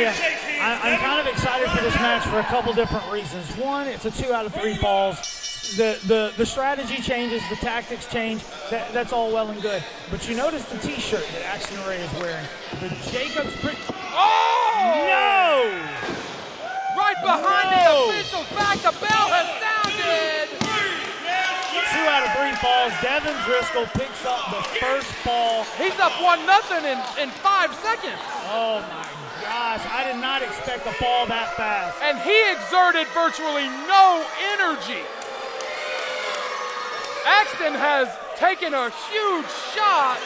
tell you, I'm kind of excited for this match for a couple different reasons. One, it's a 2 out of 3 falls. The strategy changes, the tactics change. That's all well and good. But you notice the T-shirt that Axton Ray is wearing. The Jacobs. Oh! No! Right behind the officials back. The bell has sounded. 2 out of 3 falls. Devin Driscoll picks up the first fall. He's up 1-0 in 5 seconds. Oh my gosh, I did not expect a fall that fast. And he exerted virtually no energy. Axton has taken a huge shot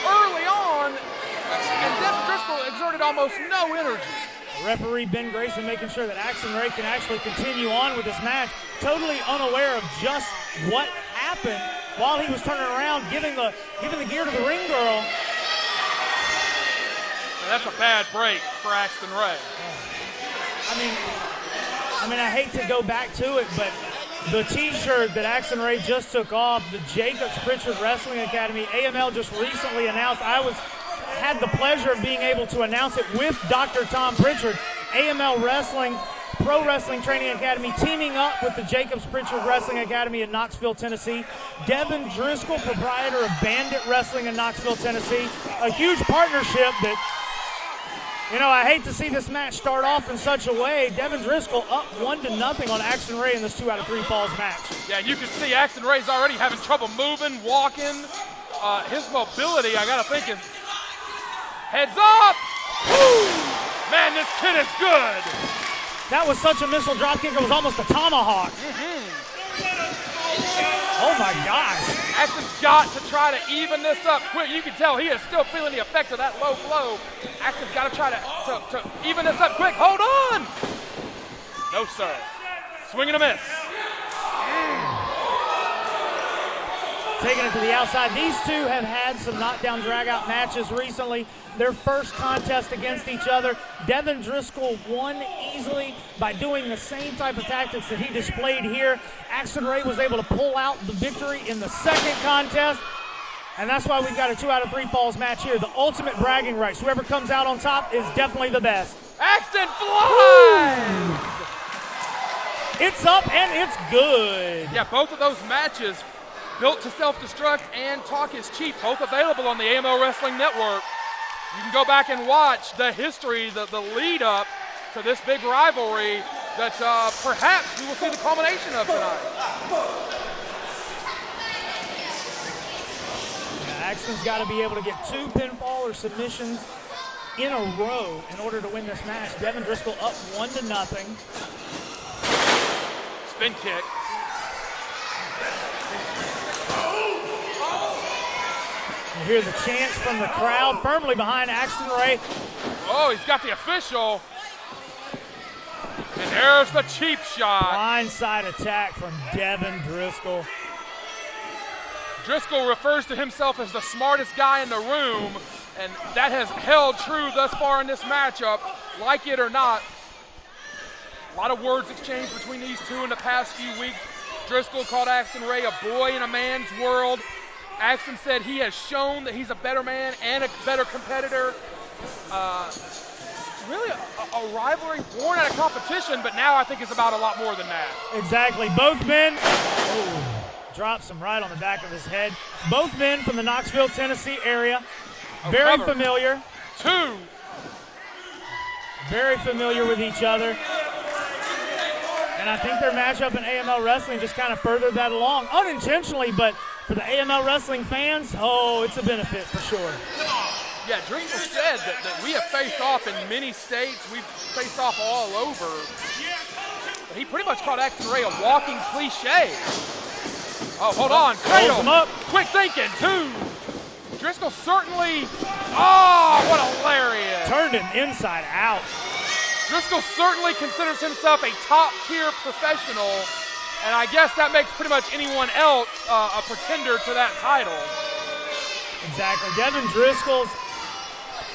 early on, and Devin Driscoll exerted almost no energy. Referee Ben Grayson making sure that Axton Ray can actually continue on with this match, totally unaware of just what happened while he was turning around, giving the gear to the ring girl. That's a bad break for Axton Ray. I mean, I hate to go back to it, but the T-shirt that Axton Ray just took off, the Jacobs Pritchard Wrestling Academy, AML just recently announced. Had the pleasure of being able to announce it with Dr. Tom Pritchard. AML Wrestling, Pro Wrestling Training Academy, teaming up with the Jacobs Pritchard Wrestling Academy in Knoxville, Tennessee. Devin Driscoll, proprietor of Bandit Wrestling in Knoxville, Tennessee. A huge partnership that, I hate to see this match start off in such a way. Devin Driscoll up 1-0 on Axton Ray in this 2 out of 3 falls match. Yeah, you can see Axton Ray's already having trouble moving, walking. His mobility, I gotta think, is heads up! Woo! Man, this kid is good. That was such a missile dropkick, it was almost a tomahawk. Oh my gosh. Axton's got to try to even this up quick. You can tell he is still feeling the effect of that low blow. Axton's got to try to even this up quick. Hold on. No, sir. Swing and a miss. Taking it to the outside. These two have had some knockdown drag-out matches recently. Their first contest against each other. Devin Driscoll won easily by doing the same type of tactics that he displayed here. Axton Ray was able to pull out the victory in the second contest. And that's why we've got a 2 out of 3 falls match here. The ultimate bragging rights. Whoever comes out on top is definitely the best. Axton flies! It's up and it's good. Yeah, both of those matches, Built to Self-Destruct and Talk is Cheap, both available on the AML Wrestling Network. You can go back and watch the history, the lead up to this big rivalry that perhaps we will see the culmination of tonight. Axton's got to be able to get 2 pinfall or submissions in a row in order to win this match. Devin Driscoll up 1-0. Spin kick. You hear the chants from the crowd firmly behind Axton Ray. Oh, he's got the official. And there's the cheap shot. Blindside attack from Devin Driscoll. Driscoll refers to himself as the smartest guy in the room, and that has held true thus far in this matchup, like it or not. A lot of words exchanged between these two in the past few weeks. Driscoll called Axton Ray a boy in a man's world. Axton said he has shown that he's a better man and a better competitor. Really a rivalry born out of competition, but now I think it's about a lot more than that. Exactly. Both men drops him right on the back of his head. Both men from the Knoxville, Tennessee area. Very familiar. 2. Very familiar with each other. And I think their matchup in AML Wrestling just kind of furthered that along. Unintentionally, but for the AML Wrestling fans, it's a benefit for sure. Yeah, Driscoll said that we have faced off in many states. We've faced off all over. But he pretty much called Axton Ray a walking cliche. Oh, hold on. Cradle. Him up. Quick thinking. 2. Driscoll certainly. Oh, what a lariat. Turned him inside out. Driscoll certainly considers himself a top-tier professional, and I guess that makes pretty much anyone else a pretender to that title. Exactly. Devin Driscoll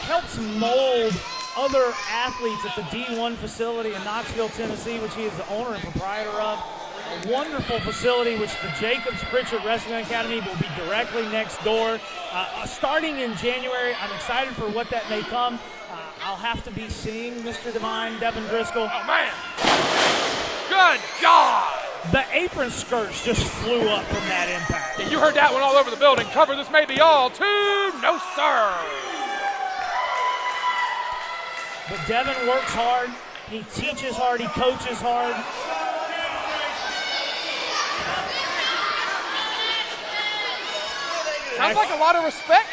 helps mold other athletes at the D1 facility in Knoxville, Tennessee, which he is the owner and proprietor of. a wonderful facility, which the Jacobs Pritchard Wrestling Academy will be directly next door. Starting in January, I'm excited for what that may come. I'll have to be seeing Mr. Divine, Devin Driscoll. Oh, man. Good God. The apron skirts just flew up from that impact. Yeah, you heard that one all over the building. Cover, this may be all. 2, no, sir. But Devin works hard. He teaches hard. He coaches hard. Sounds like a lot of respect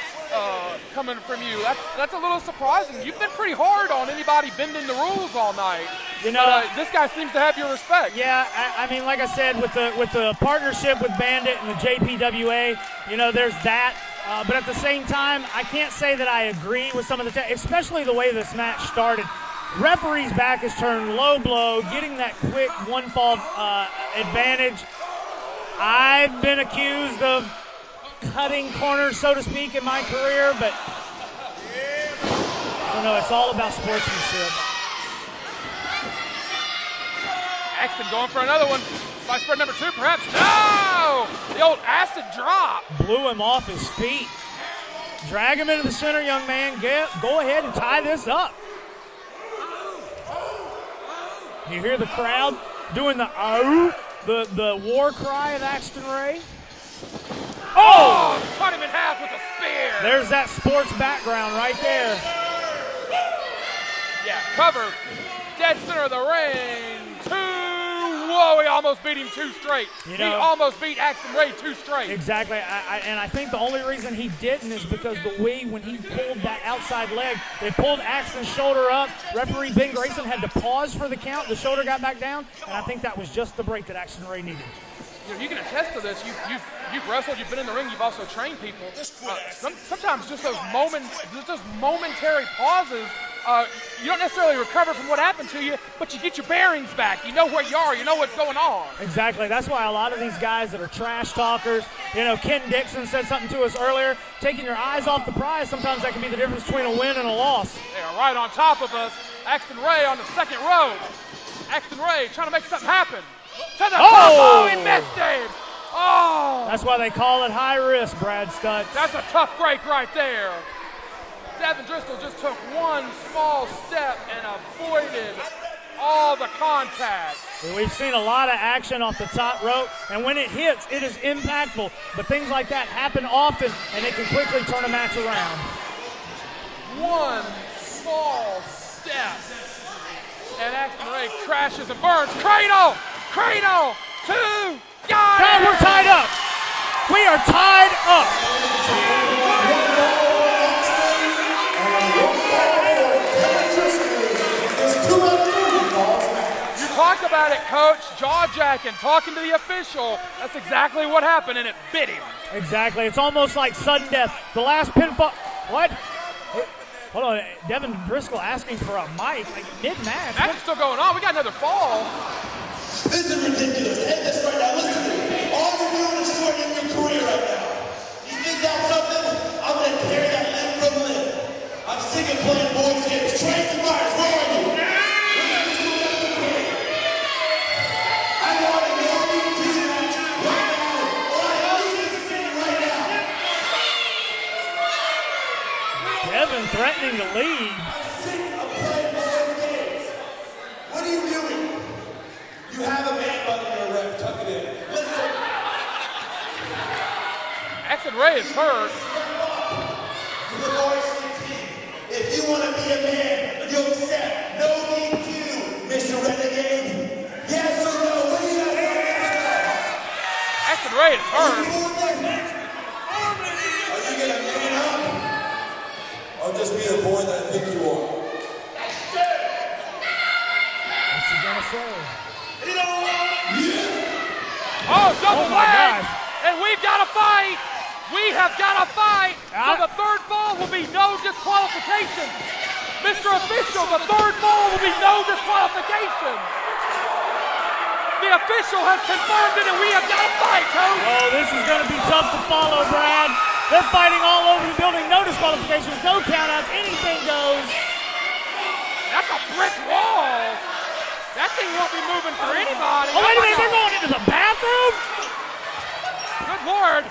coming from you. That's a little surprising. You've been pretty hard on anybody bending the rules all night. You know, this guy seems to have your respect. Yeah, I mean, like I said, with the partnership with Bandit and the JPWA, you know, there's that. But at the same time, I can't say that I agree with some of the, especially the way this match started. Referee's back is turned, low blow, getting that quick one-fall advantage. I've been accused of cutting corners, so to speak, in my career, but I don't know, it's all about sportsmanship. Axton going for another one. Side spread number 2, perhaps. No! The old acid drop. Blew him off his feet. Drag him into the center, young man. Go ahead and tie this up. You hear the crowd doing the oh, the war cry of Axton Ray. Oh! Cut him in half with a spear. There's that sports background right there. Yeah, cover. Dead center of the ring. 2. Whoa, he almost beat him 2 straight. You know, he almost beat Axton Ray 2 straight. Exactly, and I think the only reason he didn't is because when he pulled that outside leg, they pulled Axton's shoulder up. Referee Ben Grayson had to pause for the count. The shoulder got back down, and I think that was just the break that Axton Ray needed. You know, you can attest to this. You've wrestled, you've been in the ring, you've also trained people. Sometimes just those momentary pauses, you don't necessarily recover from what happened to you, but you get your bearings back. You know where you are. You know what's going on. Exactly. That's why a lot of these guys that are trash talkers, you know, Ken Dixon said something to us earlier, taking your eyes off the prize, sometimes that can be the difference between a win and a loss. They are right on top of us. Axton Ray on the second row. Axton Ray trying to make something happen. To the top. Oh, he missed him. Oh. That's why they call it high risk, Brad Stutz. That's a tough break right there. Devin Driscoll just took one small step and avoided all the contact. We've seen a lot of action off the top rope, and when it hits, it is impactful. But things like that happen often, and it can quickly turn a match around. One small step, and Axton Ray crashes and burns. Cradle! 2, got it! We're tied up. We are tied up. You talk about it, Coach. Jaw-jacking, talking to the official. That's exactly what happened, and it bit him. Exactly. It's almost like sudden death. The last pinfall. What? Hold on. Devin Driscoll asking for a mic, like mid-match. That's still going on. We got another fall. This is ridiculous. End this right now. Listen to me. All you're doing is shortening your career right now. You think that's something? I'm going to tear that limb from limb. I'm sick of playing boys games. Tracy Myers, where are you? I want to know you do that right now, or I leave this city right now. Devin threatening to leave. I'm sick of playing boys games. What are you doing? You have a man bun in your ref. Tuck it in. Listen. Axton Ray is hurt. The varsity team. If you want to be a man, you'll accept. No need to, Mr. Renegade. Yes or no? What do you have to say? Axton Ray is hurt. Are you going to man up? Or just be the boy that I think you are? What's he going to say? Oh, double leg! gosh. And we've got to fight! We have got to fight! So the third fall will be no disqualification. Mr. Official, the third fall will be no disqualification. The official has confirmed it, and we have got to fight, Coach. Oh, this is going to be tough to follow, Brad. They're fighting all over the building. No disqualifications, no countouts, anything goes. That's a brick wall. That thing won't be moving for anybody. Oh, wait a minute, they're going into the bathroom? Good Lord.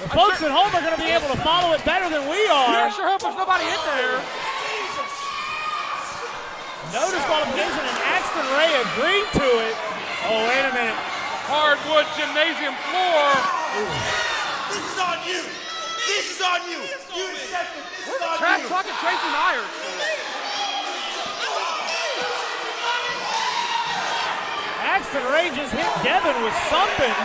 The folks at home are going to be able to follow it better than we are. I sure hope there's nobody in there. No disqualification, and Axton Ray agreed to it. Oh, wait a minute. Hardwood gymnasium floor. This is on you. This is on you. You accept it. This is on Trash you. talking Tracy Myers. Axton Ray just hit Devin with something.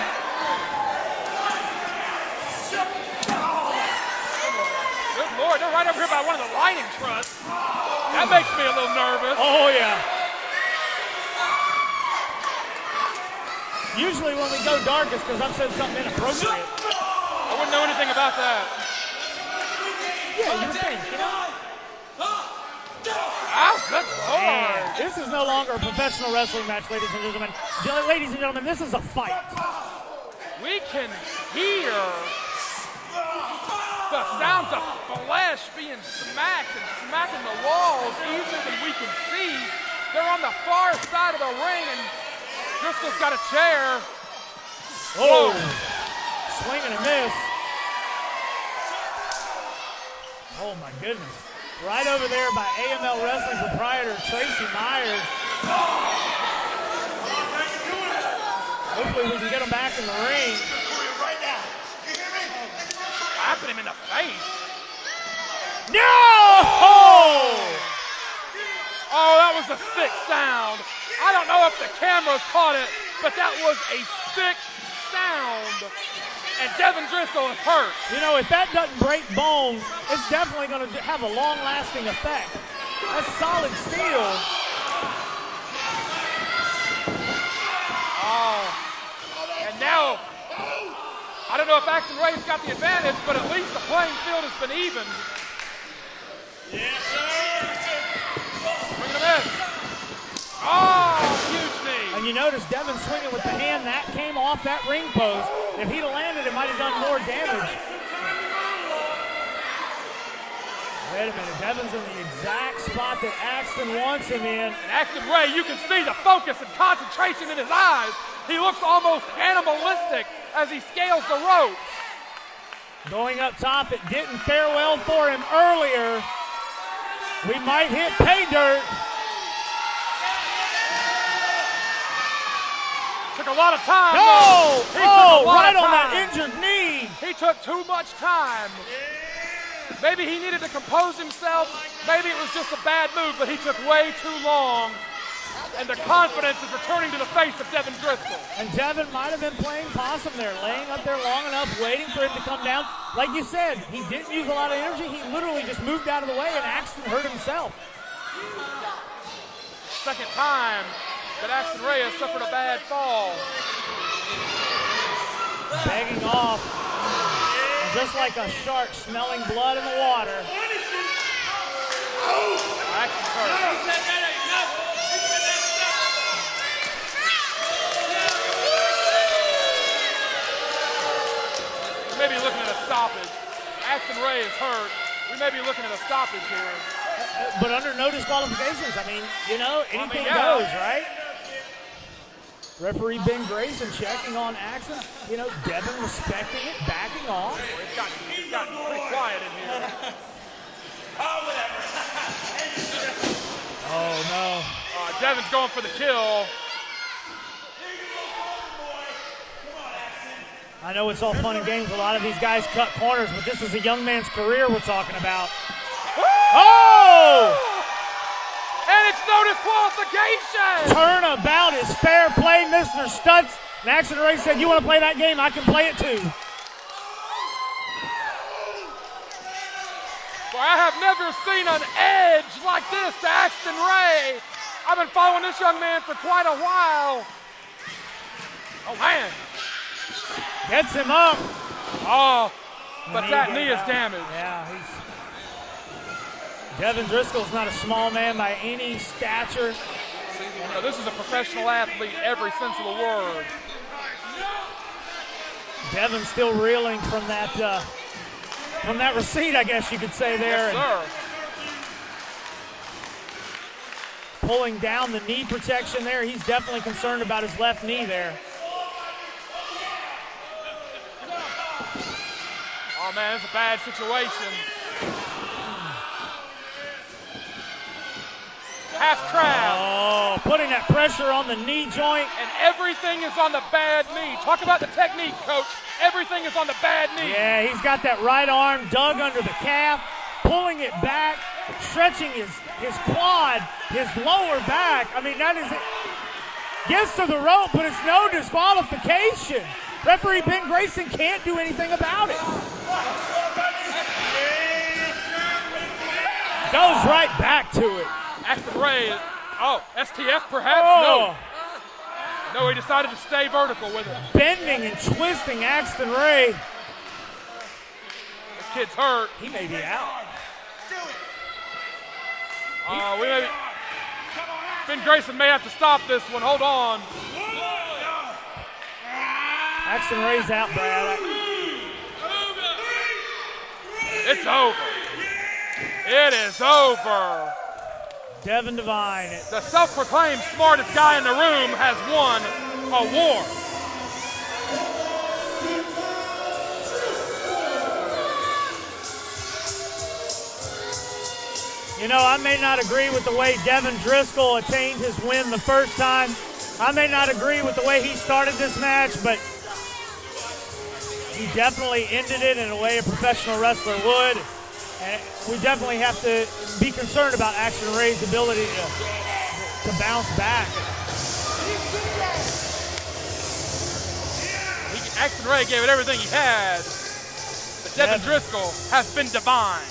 Good Lord, they're right over here by one of the lighting trucks. That makes me a little nervous. Oh, yeah. Usually when we go dark, it's because I've said something inappropriate. I wouldn't know anything about that. Yeah, you would think, you know? Ow, good Lord. And this is no longer a professional wrestling match, ladies and gentlemen. Ladies and gentlemen, this is a fight. We can hear the sounds of flesh being smacked and smacking the walls easier than we can see. They're on the far side of the ring, and Driscoll's got a chair. Oh, swing and a miss. Oh, my goodness. Right over there by AML Wrestling proprietor Tracy Myers. Hopefully we can get him back in the ring. Right now. You hear me? Slapping him in the face. No! Oh, that was a sick sound. I don't know if the cameras caught it, but that was a sick sound. And Devin Driscoll is hurt. You know, if that doesn't break bones, it's definitely going to have a long-lasting effect. That's solid steel. Oh. And now, I don't know if Axton Ray's got the advantage, but at least the playing field has been even. Yes, sir. Swing and a miss. Oh, huge knee. And you notice Devin swinging with the hand. That came off that ring post. If he'd have landed, it might have done more damage. Wait a minute. Devin's in the exact spot that Axton wants him in. And Axton Ray, you can see the focus and concentration in his eyes. He looks almost animalistic as he scales the rope. Going up top, it didn't fare well for him earlier. We might hit pay dirt. Took a lot of time. No! He took a lot Right of on that time. injured knee. He took too much time. Maybe he needed to compose himself. Maybe it was just a bad move, but he took way too long. And the confidence is returning to the face of Devin Driscoll. And Devin might have been playing possum there, laying up there long enough, waiting for him to come down. Like you said, he didn't use a lot of energy. He literally just moved out of the way, and Axton hurt himself. Second time that Axton Ray has suffered a bad fall. Begging off. And just like a shark smelling blood in the water. Axton's hurt. We may be looking at a stoppage. Axton Ray is hurt. We may be looking at a stoppage here. But under no disqualifications. I mean, you know, anything yeah. goes, right? Referee Ben Grayson checking on Axton. You know, Devin respecting it, backing off. It's gotten pretty quiet in here. Oh, no. Devin's going for the kill. I know it's all fun and games. A lot of these guys cut corners, but this is a young man's career we're talking about. Oh! And it's no disqualification! Turnabout is fair play, Mr. Stutz. And Axton Ray said, you want to play that game? I can play it too. Boy, I have never seen an edge like this to Axton Ray. I've been following this young man for quite a while. Oh, man. Gets him up. Oh, but that knee is damaged. Yeah, Devin Driscoll's not a small man by any stature. No, this is a professional athlete, every sense of the word. Devin's still reeling from that receipt, I guess you could say there. Yes, sir. pulling down the knee protection there. He's definitely concerned about his left knee there. Oh, man, it's a bad situation. Half crab. Oh, putting that pressure on the knee joint. And everything is on the bad knee. Talk about the technique, coach. Everything is on the bad knee. Yeah, he's got that right arm dug under the calf, pulling it back, stretching his quad, his lower back. I mean, that is it. Gets to the rope, but it's no disqualification. Referee Ben Grayson can't do anything about it. Goes right back to it. Axton Ray, STF perhaps? Oh. No, he decided to stay vertical with it. Bending and twisting Axton Ray. This kid's hurt. He may be out. Ben Grayson may have to stop this one. Hold on. Axton Ray's out, Brad. It's over. It is over. Devin Devine. The self-proclaimed smartest guy in the room has won a war. You know, I may not agree with the way Devin Driscoll attained his win the first time. I may not agree with the way he started this match, but he definitely ended it in a way a professional wrestler would. And we definitely have to be concerned about Axton Ray's ability to bounce back. Axton Ray gave it everything he had, but Devin Driscoll has been divine.